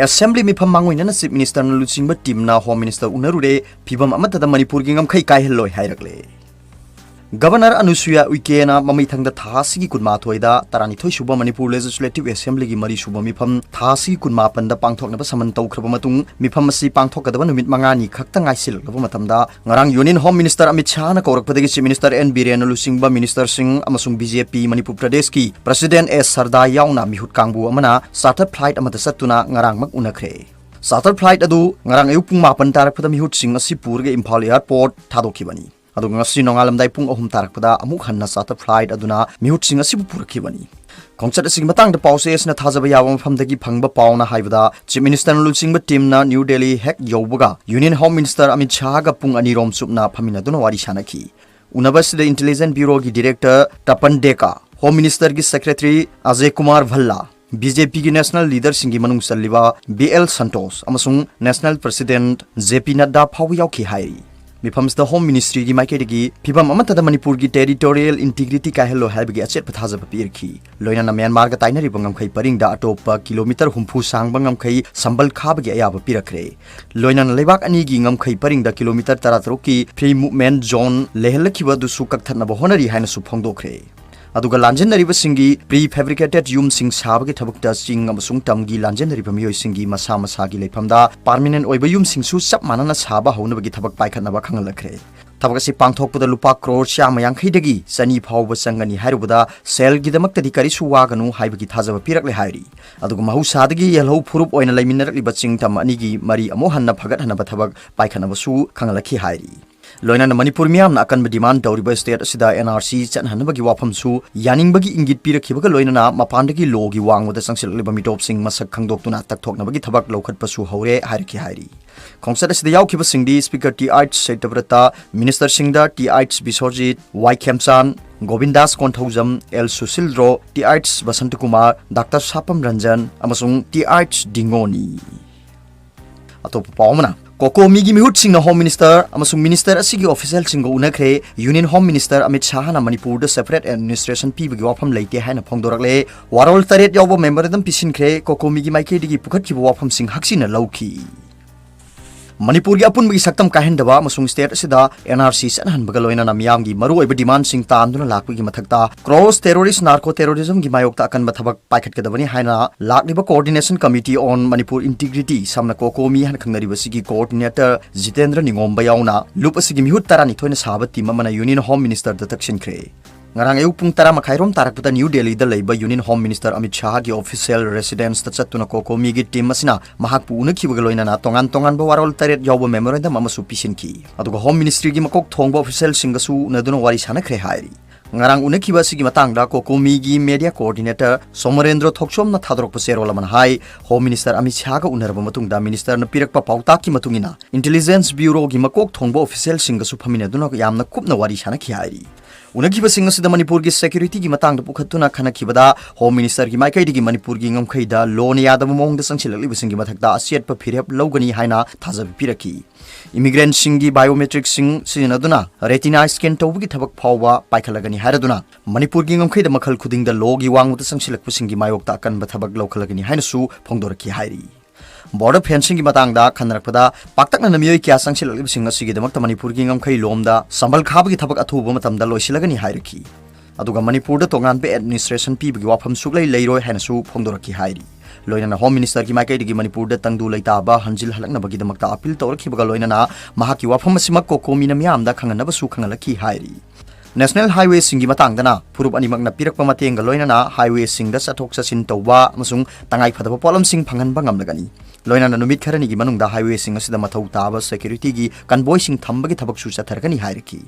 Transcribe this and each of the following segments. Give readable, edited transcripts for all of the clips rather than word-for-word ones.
Assembly mifam mangoina Chief Minister na luchingba team na Home Minister unarure phibam amatada Manipur gi ngamkhai kai heloi hairakle. Governor Anusuya Uikena mamithangda thasigi kunma thoida tarani thoi suba Manipur Legislative Assembly gi mari suba mifam thasigi kunma panda pangthoknaba saman tawkhraba matung mifam asi pangthokadaba numit mangani khakta ngaisil laba matamda ngarang Union Home Minister Amit Shah na kaurakpadagi Chief Minister N Biren Lusingba Minister Singh amasung BJP Manipur Pradesh ki President S Sarda yauna mihut kangbu amana charter flight amata satuna ngarang mak unakre. Charter flight adu ngarang ayuk pung 8 tarakpada mihut Singh asi purge Imphal Airport thadokhibani. Adung ngasi nongalamdai pung 3 tarakpada amuk hanna charter flight aduna mihut Singh asi purakibani. Khongchat asing matang da PAO-CHE na thajaba yawa mafamdagi phangba pauna haibada Chief Minister luchingba team na New Delhi hek yobuga Union Home Minister Amit Shah ga pung ani rom supna phamina duna wari sanaki. Unabasida Intelligence Bureau gi Director Tapan Deka, Home Minister gi Secretary Ajay Kumar Bhalla, BJP gi National Leader singi manung salliba BL Santos amasung National President JP Nadda phawi yauki hairi. Mifams the Home Ministry gi maikedi phibam amatada Manipur gi territorial integrity ka hello habigi achet pathaja papirki loina na Myanmar ga tainari bangam khai paringda atopa kilometer humpu sang bangam khai sambal khabagi ayaba pirakre loina na lebak ani gi ngam khai paringda kilometer 13 ki free movement zone lehelkiba du su kakthana ba honari haina su phongdokre aduga lanjenariba singi prefabricated yum sing sabagi thabukta sing amasung tamgi lanjenariba miyoi singi masa masa gi leifamda permanent oiba yum sing su chap manana saba hounabagi thabak paikhatnaba khangalakre thabakasi pangthokpada lupa crore chama yankhidagi sani phawba sangani hairubada sel gidamakta dikari su waganu haibagi thajaba pirakle hairi aduga mahusadagi yelho phurup oina leiminarliba chingtam anigi mari amo hanna phagat hanaba thabak paikhatnaba su khangalakhi hairi loina na Manipur miyam na akan demand dauriba state asida NRC chanhanbagi wafam su yaningbagi ingit pirakhibaga loina na mapandagi logi wangwada sangsilliba mitop sing masak khangdoktuna takthoknabagi thabak lokhatpa su hore hairki hairi khongsa asida yaukhiba singdi Speaker TH Setabrata Minister Singda TH Bisorjit Y Khemchan Govindas Konthaujam L Susildro TH Basant Kumar Dr Sapam Ranjan amasung TH Dingoni atop paumana Kokomi gi mihut sing na Home Minister amasung Minister asigi official sing go unakre Union Home Minister Amit Shah na Manipur da separate administration pi gi wafam leite haina phongdorakle warol taret yawba memorandum pisinkhre Kokomi gi maike digi pukhat ki wafam sing haksina lauki Manipur gi apun gi saktam kahendaba amasung state asida NRC sanhan bagaloina na miyam gi maru oiba demand sing tanduna lakwi gi mathakta cross terrorist narco terrorism gi mayokta akan bathabak paikhat kadabani haina lakliba coordination committee on Manipur integrity samna Kokomi han khangnariba sigi coordinator Jitendra Ningomba yauna lup asigi mihut tarani thoina sabati mamana Union Home Minister da takshin khre ngarang ayuk pung 10 makhairom tarakputa New Delhi da leiba Union Home Minister Amit Shah gi official residence ta chatuna Kokomi gi team asina mahakpu unakhibaga loina na tongan tongan ba warol taret yawba memorandum amasu pisinki aduga Home Ministry gi makok thongba official singasu naduna wari sana khre hairi ngarang unakhiba sigi matangda Kokomi gi media coordinator Somarendra Thoksom na thadrokpa serolaman hai Home Minister Amit Shah ga unarba matungda minister na pirakpa pauta ki matungina Intelligence Bureau gi makok thongba official singasu phamina duna yamna kupna wari sana khi hairi Unakiba singasida Manipur gi security gi matang da pukhatuna khanakibada Home Minister gi maikai gi Manipur gi ngamkhaida lon yadam mong da sangsilakliba singi mathakda asiat pa phirep logani haina thajab piraki immigrant singi biometric sing sinaduna retina scan tawgi thabak phawwa paikhalagani haraduna Manipur gi ngamkhaida makhal khuding da logi wangmu da sangsilakpu singi mayokta kan ba thabak lokhalagani haina su phongdoraki hairi border fencing gi matangda khanrakpada paktakna namiyoi kya sangsilakliba sing asigi damakta Manipur gi ngamkhai lomda sambal khabagi thabak athuba matamda loisilagani hairaki aduga Manipur da tongan be administration pi gi wafam suklai leiroi haina su phongdoraki hairi loina na Home Minister gi maikai gi Manipur da tangdu leita ba hanjil halakna bagi damakta appeal tawrakhi baga loina na mahaki wafam asimak Kokomi na miyamda khanganaba su khangalaki hairi National Highway singi matangdana purup animak na pirakpa mateng ga loina na highway sing da sathok sasin tawba amasung tangai phadaba polam sing phangan bangam lagani loina na numit kharani gi manung da highway sing asida mathau taba security gi convoy sing thambagi thabak su chathargani hairiki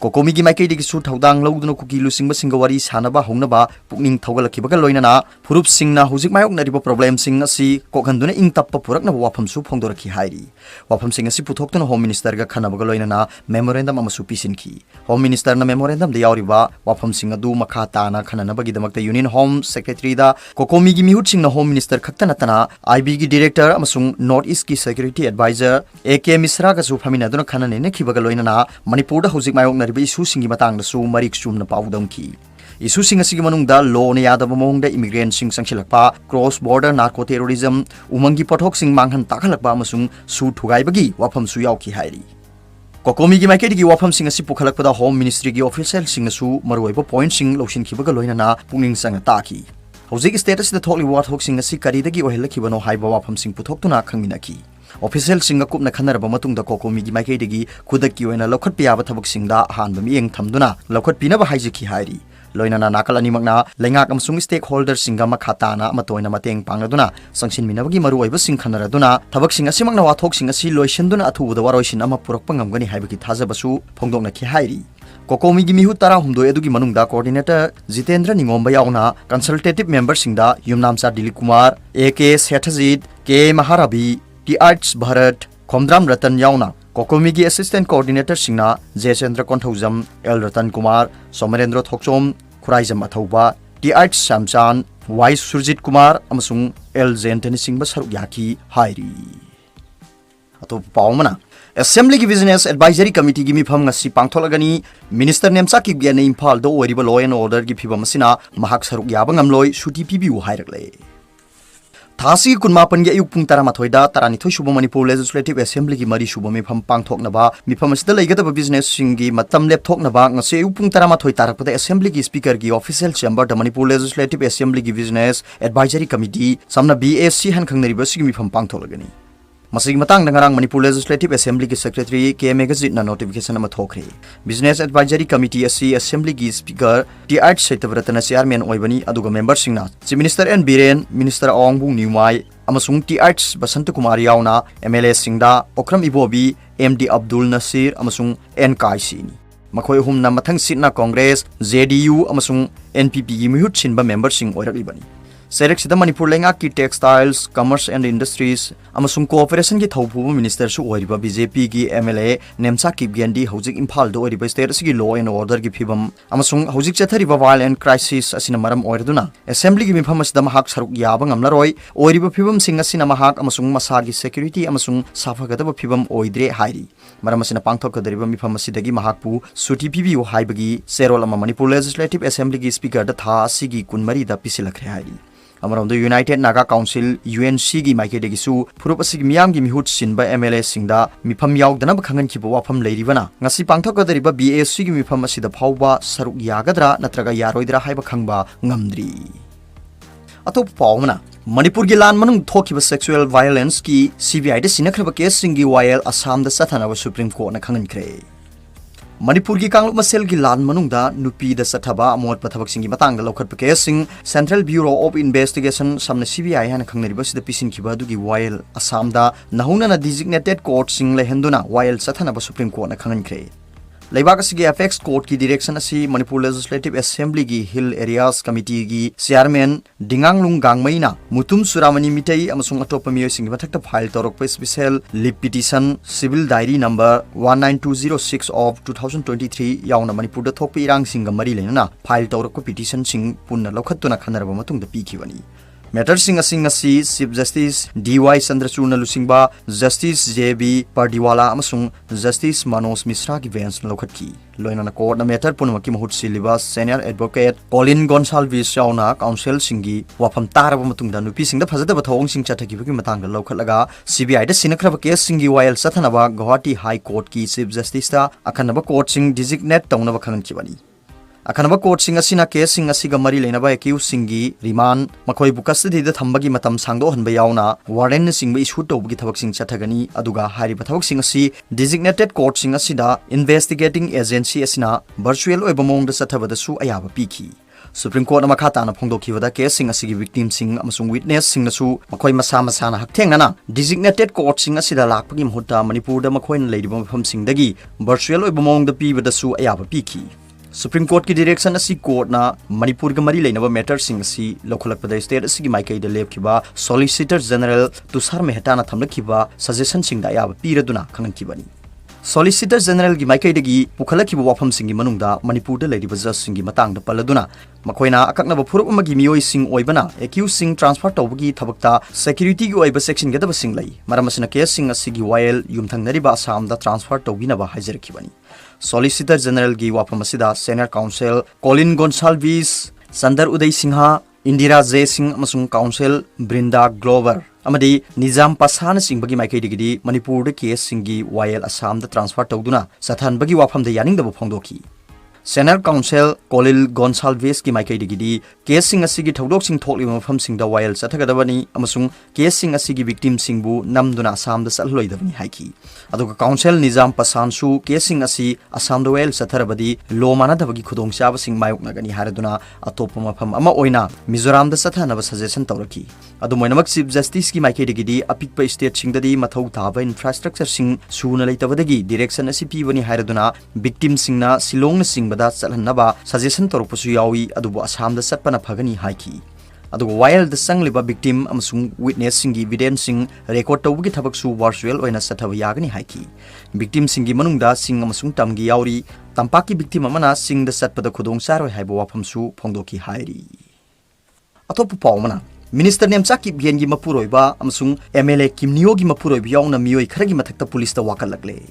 Kokomi gi maikei gi su thaudang lawduna kuki lusingba singa wari sanaba hongnaba pukning thawgalakhibaga loina na purup sing na hujik mayok na riba problem sing asi kokhanduna ingtappa purakna wafam su phongdoraki hairi wafam sing asi puthoktuna Home Minister ga khanabaga loina na memorandum amasu pisinki Home Minister na memorandum da yauriba wafam sing adu makha tana khananabagi damakta Union Home Secretary da Kokomi gi mihut sing na Home Minister khaktana tana IB gi director amasung North East ki security advisor AK Misra ga su phamina duna khanane ne khibaga loina na Manipur da hujik mayok na riba isu singi matang da su marik sumna paudam ki issue सिंग असि मनुंगदा लो ने यादव मोंगदा immigrant सिंग संगसिलकपा cross border narco terrorism उमंगी पथोक सिंग मांगहन ताखलकपा अमसुंग सु थुगाइबगी वाफम सु यावकी हाइरी कोकोमी की माइकेडी वाफम सिंग असि पुखलकपदा होम मिनिस्ट्री की ऑफिशियल सिंग सु मरुइबो पॉइंट सिंग लौसिनखिबगा लोइनना पुंगिंग संग ताकी हौजिक स्टेटस द थोकली वाथोक सिंग असि करीदगी ओहेलखिबनो हाइबा वाफम सिंग पुथोक्तुना खंगमिनाकी ऑफिशियल सिंग कुपना खनरबा मतुंगदा कोकोमी की माइकेडी खुदकी ओइना लौखट पियाबा थबक सिंगदा हानबा मियेंग थमदुना लौखट पिनबा हाइजखि हाइरी लोइना नाकल अनिमकना लेंगाक अमसुंग स्टेक होल्डर सिंगा मखाताना मतोइना मतेंग पांगदुना संगसिन मिनबगी मरुइबा सिंग खनरदुना थबक सिंग असिमकना वाथोक सिंग असि लोइसनदुना अथुबदा वारोइसिन अमा पुरकपा ngamgani हाइबकी थाजबसु फोंदोंनाखि हाइरी कोकोमी की मिहु तारा हुमदोय अदुगी मनुंगदा कोऑर्डिनेटर जितेंद्र निंगोंबा यावना कंसल्टेटिव मेंबर सिंगदा युमनामसा दिलीप कुमार एके सेठजीत के महारवि टी आर्ट्स भारत खोमद्राम रतन यावना कोकोमी की असिस्टेंट कोऑर्डिनेटर सिंगना जयचंद्र कोंथौजम एल रतन कुमार सोमरेंद्र थोकचोम खुराइजम अथौबा टी आर्ट्स शामचान वाई सुरजित कुमार अमसुंग एल जेंटनी सिंह सरुक याकी हाइरी अतो पावमना असेंबली की बिजनेस एडवाइजरी कमिटी की मिफम ngasi पांगथोलगनी मिनिस्टर नेमचा किपगेन इम्फाल दो ओरिबा लॉ एंड ऑर्डर की फिबम मसिना महाक सरुक याबा ngamloi सुटी पिबिउ हाइरकले थासी कुनमापन के अयुक पुंग तरामाथोइदा तरानिथोइ सुब मणिपुर लेजिस्लेटिव असेंबली की मरी सुब मिफम पांगथोकनबा मिफम असिदा लेगदब बिजनेस सिंगी मतम लेपथोकनबा ngasi अयुक पुंग तरामाथोइ तारकपदा असेंबली की स्पीकर की official chamber the Manipur legislative assembly की बिजनेस एडवाइजरी कमिटी समना बीएससी हन खंगनरिबा सिगी मिफम पांगथोलगनी मसिग मतंग नंगरांग मणिपुर लेजिस्लेटिव असेंबली की सेक्रेटरी के मेगाजिट ना नोटिफिकेशन अमा थोखरे बिजनेस एडवाइजरी कमिटी असि असेंबली की स्पीकर टी आर्ट सैतव्रतन चेयरमैन ओइबनी अदुगा मेंबर सिंगना chief minister N Biren minister ओंगबु न्यूमाई अमसुंग टी आर्ट्स बसंत कुमार यावना एमएलए सिंगदा ओक्रम इबोबी एमडी अब्दुल नसीर अमसुंग एन काइसीनी मखोय हुमना मथंग सिटना कांग्रेस जेडीयू अमसुंग एनपीपी की मिहुत सिनबा मेंबर सिंग ओइरलिबनी सेरेक्सिदा मणिपुर लेंगा की टेक्सटाइल्स कमर्स एंड इंडस्ट्रीज अमसुंग कोऑपरेशन की थौफुबा मिनिस्टर सु ओइरिबा बीजेपी की एमएलए नेमचा किपगेंडी हौजिक इम्फाल दो ओइरिबा स्टेट असि लॉ एंड ऑर्डर की फिबम अमसुंग हौजिक चथरिबा वायलेंट क्राइसिस असिना मरम ओइरदुना असेंबली की मिफम असिदा महाक सरुक याबा ngamlaroi ओइरिबा फिबम सिंग असिना महाक अमसुंग मसागी सिक्युरिटी अमसुंग साफगदबा फिबम ओइद्रे हाइरी मरम असिना पांगथोकदरिबा मिफम असिदगी महाकपु सुटी पिबिउ हाइबगी सेरोल अमा मणिपुर लेजिस्लेटिव असेंबली की स्पीकर द था असिगी कुनमरी दा पिसिलखरे हाइरी अमरोंद यूनाइटेड नागा काउंसिल यूएनसी की माइकेदेगिसु फुरुप असि मियाम की मिहुत सिनबा एमएलए सिंगदा मिफम यावदनब खंगनखिबा वाफम लेरिबना ngasi पांगथोकदरिबा बीएससी की मिफम असिदा फावबा सरुक यागदरा नत्रगा यारोइदरा हाइबा खंगबा ngamdri अतो पावमना मणिपुर की लान मनुंग थोखिबा सेक्सुअल वायलेंस की सीबीआई दे सिनखरबा केस सिंगी वायल असम द सथानबा सुप्रीम कोर्ट न खंगनखरे मणिपुर की कांगलुप मसेल की लान मनुंगदा नुपी द सथाबा अमोट पथबक सिंगी मतंग द लौखट केस सिंग सेंट्रल ब्यूरो ऑफ इन्वेस्टिगेशन समने सीबीआई हन खंगनरिबा सिदा पिसिनखिबा दुगी वायल असम दा नहुना डिजिग्नेटेड कोर्ट सिंग लेहेंदुना वायल सथानबा सुप्रीम कोर्ट न खंगनखरे लेबाक असिगी एफेक्स कोर्ट की डायरेक्शन असी मणिपुर लेजिस्लेटिव असेंबली की हिल एरियाज कमिटी की चेयरमैन दिंगांगलुंग गांगमैना मुतुम सुरामनी मिटई अमसुंग अटोप मियोसिंग मथक्ता फाइल तौरक special leave petition civil diary number 19206 of 2023 यावना मणिपुर द थोप इरांग सिंग मरी लेना फाइल तौरक पिटिशन सिंग पुन्ना लौखत्तुना खनरबा मतुंग द पीखिबनी मैटर सिंग असिंग असि चीफ जस्टिस डीवाई चंद्रचूड़ लुसिंगबा जस्टिस जेबी पर्दीवाला अमसुंग जस्टिस मनोज मिश्रा की बेंच लौखटकी लोइना कोर्ट मैटर पुनमकी महूत सिलिबा सीनियर एडवोकेट कॉलिन गोन्साल्विस यावना काउंसिल सिंगी वाफम तारबा मतुंगदा नुपी सिंगदा फजदबा थौंग सिंग चथकिबगी मतंग लौखटलगा सीबीआई दा सिनखरबा केस सिंगी वायल सथनबा गुवाहाटी हाई कोर्ट की चीफ जस्टिस दा अखनबा कोर्ट सिंग डिजिग्नेट तौनबा खंगनखिबनी अखनबा कोर्ट सिंग असिना केस सिंग असिगा मरी लेनबा एक्यूज सिंगी रिमान मखोय बुकस्टडी द थंबगी मतम सांगदो हनबा यावना वार्डन सिंग इशू तौबगी थबक सिंग चथगनी अदुगा हारिबा थबक सिंग असि डिजिग्नेटेड कोर्ट सिंग असिदा इन्वेस्टिगेटिंग एजेंसी असिना वर्चुअल ओइबा मोंगदा चथबदसु अयाबा पीखी सुप्रीम कोर्ट मखा ताना फोंदोखिबदा केस सिंग असिगी विक्टिम सिंग अमसुंग विटनेस सिंग नसु मखोय मसा मसाना हकथेंगना डिजिग्नेटेड कोर्ट सिंग असिदा लाकपगी महूता मणिपुर द मखोयन लेरिबा मफम सिंगदगी वर्चुअल ओइबा मोंगदा पीबदसु अयाबा पीखी सुप्रीम कोर्ट की डायरेक्शन असी कोर्ट ना मणिपुर के मरी लेनबा मैटर सिंग असी लौखलकपदा स्टेट असी माइकैदा लेपखिबा सॉलिसिटर जनरल तुषार मेहता ना थमलखिबा सजेशन सिंग दा याब पीरदुना खंगनखिबनी सॉलिसिटर जनरल की माइकैदगी पुखलखिबा वाफम सिंगी मनुंगदा मणिपुर द लेरिबा जज सिंगी मतंग दा पल्लदुना मखोयना अकक्नबा फुरुप अमगी मियोय सिंग ओइबना एक्यूज सिंग ट्रांसफर तौबगी थबकता सिक्युरिटी की ओइबा सेक्शन गदबा सिंग लई मरमसना केस सिंग असिगी वायल युमथंगनरिबा असम दा transfer तौबिनबा हाइजरखिबनी Solicitor General gi wafam asida Senior Counsel Colin Gonsalves, Sandar Uday Singha, Indira J Singh amasung Counsel Brinda Glover amadi Nizam Pasan Singh bagi maikai digidi Manipur de case singi YL Assam da transfer tawduna sathan bagi wafam de yaning da phongdoki. Senior Counsel Colin Gonsalves ki maikai digidi case sing asigi thawdok sing thokli mafam sing da YL sathagadabani amasung case sing asigi victim sing bu namduna Assam da salhloi dabani haiki. Aduga Counsel Nizam Pasan su case sing asi Assam da YL satharabadi lo mana da bagi khudong chaba sing mayok nagani haraduna atop mafam ama OINA Mizoram da sathana ba suggestion tawraki. Adu moinamak Chief Justice ki maikai digidi apikpa state sing dadi mathau taba infrastructure sing suna leitabadagi direction asi pibani haraduna victim singna Silong sing bada chalhanaba suggestion torpusu yawi adubu Assam da satpana phagani haiki. Adugo while the sangliba victim amasung witness singi evidence sing record tawgi thabak su virtual oina sathaba yagani haiki. Victim singi manungda sing amasung tamgi yauri tampaki victim amana sing da satpada khudong saroi haibo wafam su phongdoki hairi. Atopu pawmana Minister Nemcha kipgen gi mapuroiba amasung MLA Kimnio gi mapuroiba yauna miyoi kharagi mathakta police ta wakalagle.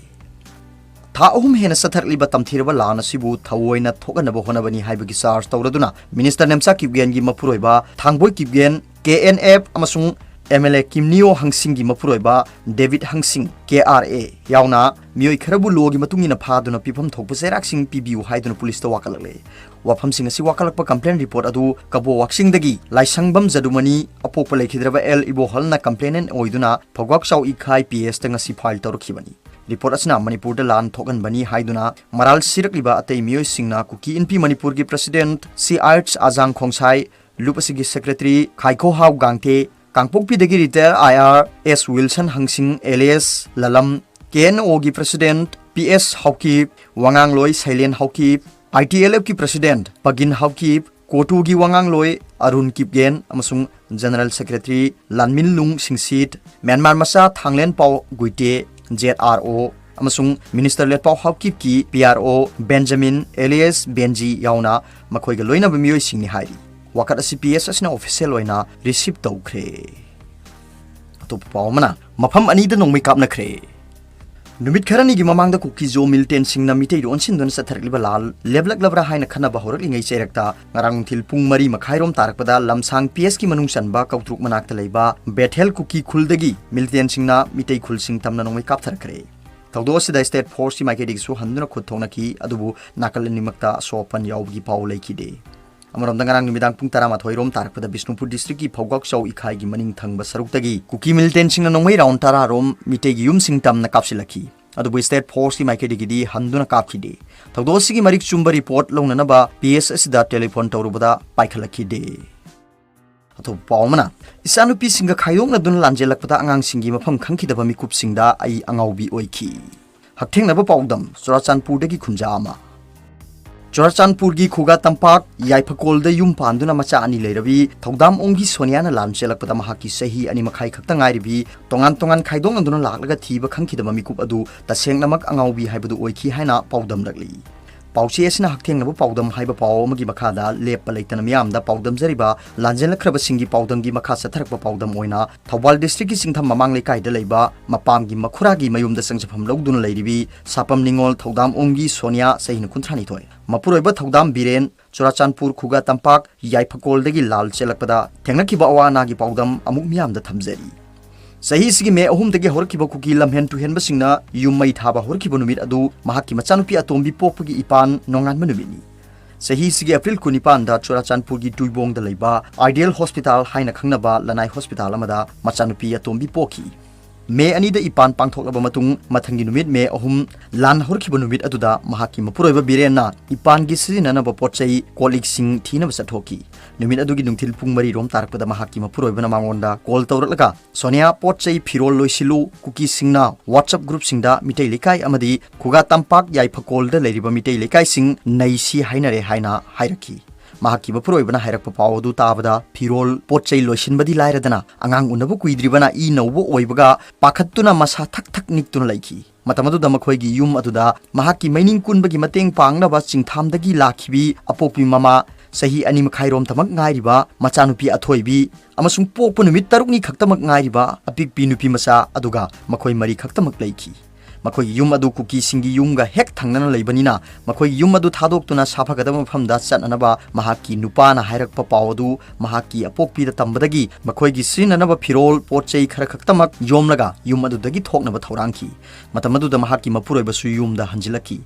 Tha ahum hena satharliba tamthiraba lana sibu thawoina thoganaba honabani haibagi charge tawraduna Minister Nemcha kipgen gi mapuroiba thangboi kipgen KNF amasung MLA Kimnio hangsingi mapuroiba David Hangsing KRA yauna miyoi kharabu logi matungina phaduna pifam thokpa serak sing PBU haiduna police ta wakalagle. Wafam sing asi wakalakpa complaint report adu kabo waksing dagi laisangbam jadumani apokpa lekhidraba L ibo halna complainant oiduna phagwak saw ikhai PS tanga si file tawrakhibani. Report asna Manipur da lan thogan bani haiduna maral sirakliba atei miyoi singna kuki NP Manipur gi president C Arts Ajang Khongsai lupasigi secretary Khaiko Hau Gangte Kangpokpi dagi retail IR S Wilson Hangsing alias Lalam KNO gi president PS Haukip Wangang Loi Silent Haukip ITLF ki president Pagin Haukip Kotu gi Wangang Loi Arun Kipgen amasung general secretary Lanmin Lung Singsit Myanmar Masa Thanglen Pau Guite ZRO amasung minister let Pau Haukip ki PRO Benjamin alias Benji yauna makhoi ga loina bamiyoi singni hairi wakat asi PS asna official oina receive tawkhre atop pawmana mafam ani da nongmai kapna khre Numit kharani gi mamang da kuki jo milten singna mitei ron sin don satharliba lal leblak labra haina khana ba horak lingai cherakta ngarang thil pung mari makhairom tarakpada lamsang PS ki manung sanba kautruk manakta leiba bethel kuki khuldagi milten singna mitei khul sing tamna nongmai kap tharkre tawdo sida state force ki maike dig su handuna khuthongna ki adubu nakal nimakta sopan yawgi paw leiki de amarom dangarang nimidang pung tarama thoirom tarakpada Bisnupur district ki phogak chaw ikhai gi maning thangba saruktagi kuki milten singna nongmai round tara rom mitei gi yum sing tamna kapsilaki adubu state force ki maike digidi handuna kapkhide tawdo sigi marik chumba report longnanaba PS asida telephone tawrubada paikhalaki de atho pawmana isanupi singa khayong na dun lanjelakpada angang singi mafam khangkhidaba mikup singda ai angaubi oiki hakthengna ba pawdam Churachandpur dagi khunjama Churachandpur gi khuga tampak yaipakol da yum panduna macha ani leirabi thodam ongi Sonia na lan chelakpada mahaki sahi ani makhai khakta ngairibi tongan khaidong anduna laklaga thiba khangkhidaba mikup adu tasengnamak angaubi haibadu oiki haina pawdam lagli PAO-CHE asina hakthengnabu pawdam haiba paw amagi makhada lepa leitana miyamda pawdam jariba lanjelakhraba singi pawdam gi makha satharakpa pawdam oina Thawbal district ki singtham mamang lekai da leiba mapam gi makhura gi mayumda sangjafam logduna leiribi sapam ningol thodam ongi Sonia sahin kunthani thoi mapuroiba thodam Biren Churachandpur khuga tampak yaipakol dagi lal chelakpada thengnakiba awana gi pawdam amuk miyamda thamjari Sahi sigi me ahum dagi horkiba kuki lamhen tu hen basingna yummai thaba horkiba numit adu mahaki machanupi atombi pokpagi ipan nongan manumini Sahi sigi April 19 da Churachandpur gi Tuibong da leiba Ideal Hospital haina khangnaba Lanai Hospital amada machanupi atombi poki Me ani da ipan pangthoklaba matung mathangi numit me ahum lan horkiba numit aduda mahaki mapuroiba Birenna ipan gi sizinana ba potchai kolik sing thina ba sathoki numit adugi nungthil pung mari rom tarakpada mahaki mapuroiba na mangonda call tawralaga Sonia potchai phirol loisilu kuki singna WhatsApp group singda mitei lekai amadi khuga tampak yaipakol da leiriba mitei lekai sing naisi hainare haina hairaki mahaki mapuroibana hairakpa paw du tabada phirol potchai loisinbadi lairadana angang unabu kuidribana I naubo oibaga pakhattuna masa thak thak niktuna laiki matamadu damakhoigi yum aduda mahaki mining kunbagi mateng pangnaba chingthamdagi lakhibi apopi mama sahi ani makhairom tamak ngairiba machanupi athoibi amasung pokpu numit tarukni khaktamak ngairiba apikpi nupi masa aduga makhoi mari khaktamak laiki मखोई युम अदु कुकी सिंगी युमगा हेक थंगना लेबनिना मखोई युम अदु थादोक्तुना साफागदब मफमदा चटनबा महाकी नुपाना हायरकपा पाव अदु महाकी अपोकपीदा तंबदगी मखोईगी सिननबा फिरोल पोचै खर खक्तमक योमलगा युम अदुदगी थोकनबा थौरांखी मतम अदुदा महाकी मपुरोइबसु युमदा हंजिलकी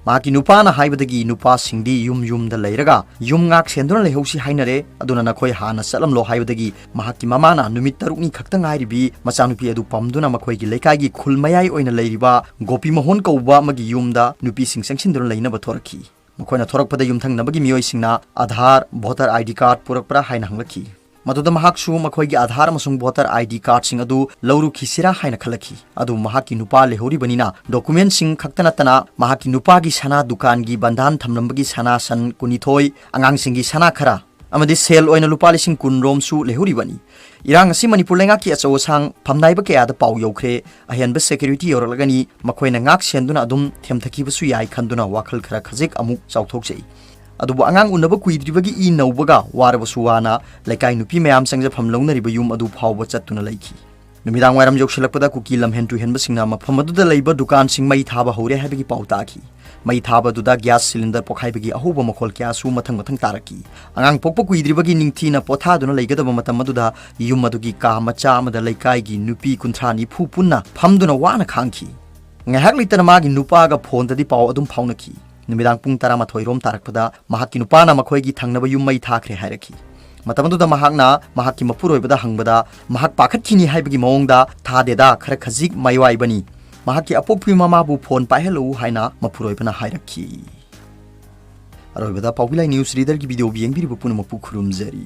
महाकी नुपाना हाइबदगी नुपा सिंगदी युमदा लेरगा युम ngak सेंदुना लेहौसी हाइनरे अदुना नखोई हाना चलमलो हाइबदगी महाकी ममाना नुमित तरुकनी खक्ता ngairibi मचानुपी अदु पमदुना मखोईगी लेकाईगी खुलमयाई ओइना लेरिबा गोपी मोहन कौबा मगी युमदा नुपी सिंग संगसिनदुना लेनबा थोरखी मखोइना थोरकपदा युमथंगनबगी मियोइसिंगना आधार वोटर आईडी कार्ड पुरकपरा हाइना हंगलखी मदुदा महाकसु मखोईगी आधार अमसुंग वोटर आईडी कार्ड सिंग अदु लौरुखिसिरा हाइना खलखी अदु महाकी नुपा लेहौरिबनिना डॉक्यूमेंट सिंग खक्तनतना महाकी नुपागी सना दुकान गी बंधान थमलंबगी सना सन कुनिथोय अंगांग सिंगी सना खरा अमदी सेल ओइना लुपा लिसिंग कुनरोमसु लेहौरिबनी इरांग असि मणिपुर लेंगाकी अचौ सांग फमनाइबा कयादा पाउ यौख्रे अहेनबा सेक्युरिटी योरलगनी मखोइना ngak सेंदुना अदुम थेमथकीबसु याय खंदुना वाखल खरा खजिक अमुक चाउथोकजै अदुबो अंगांग उनबा कुइद्रिबगी इ नौबगा वारबसु वाना लेकाई नुपी मयाम संगजफम लौनरिबा युम अदु फावबा चत्तुना लैखी नुमिदांग वायरम यौसिलकपदा कुकी लमहेन टु हेनबसिंगना मफम अदुदा लैबा दुकान सिंग मई थाबा हौरे हाइबगी पाउ ताखी मई थाबदुदा गैस सिलिंडर पोखाइबगी अहोबा मखोल क्यासु मथंग मथंग तारकी अंगांग पोकपा कुइद्रिबगी निंगथीना पोथादुना लैगदबा मतम अदुदा युम अदुगी का मचा अमदा लैकाईगी नुपी कुंथ्रा निफु पुन्ना फमदुना वाना खांखी ngahak litana magi nupaga phone dadi paw adum phaunaki numidang pung 12 rom tarakpada mahaki nupana makhoigi thangnaba yum mai thakre hairaki matamaduda mahakna mahaki mapuroibada hangbada mahak pakhatkini haibagi mawongda thadeda khara khajik maiwai bani mahaki apokpi mama bu phone paihelu haina mapuroibana hairaki aroibada Paobilai news reader gi video bieng biri pun mapu khurumjari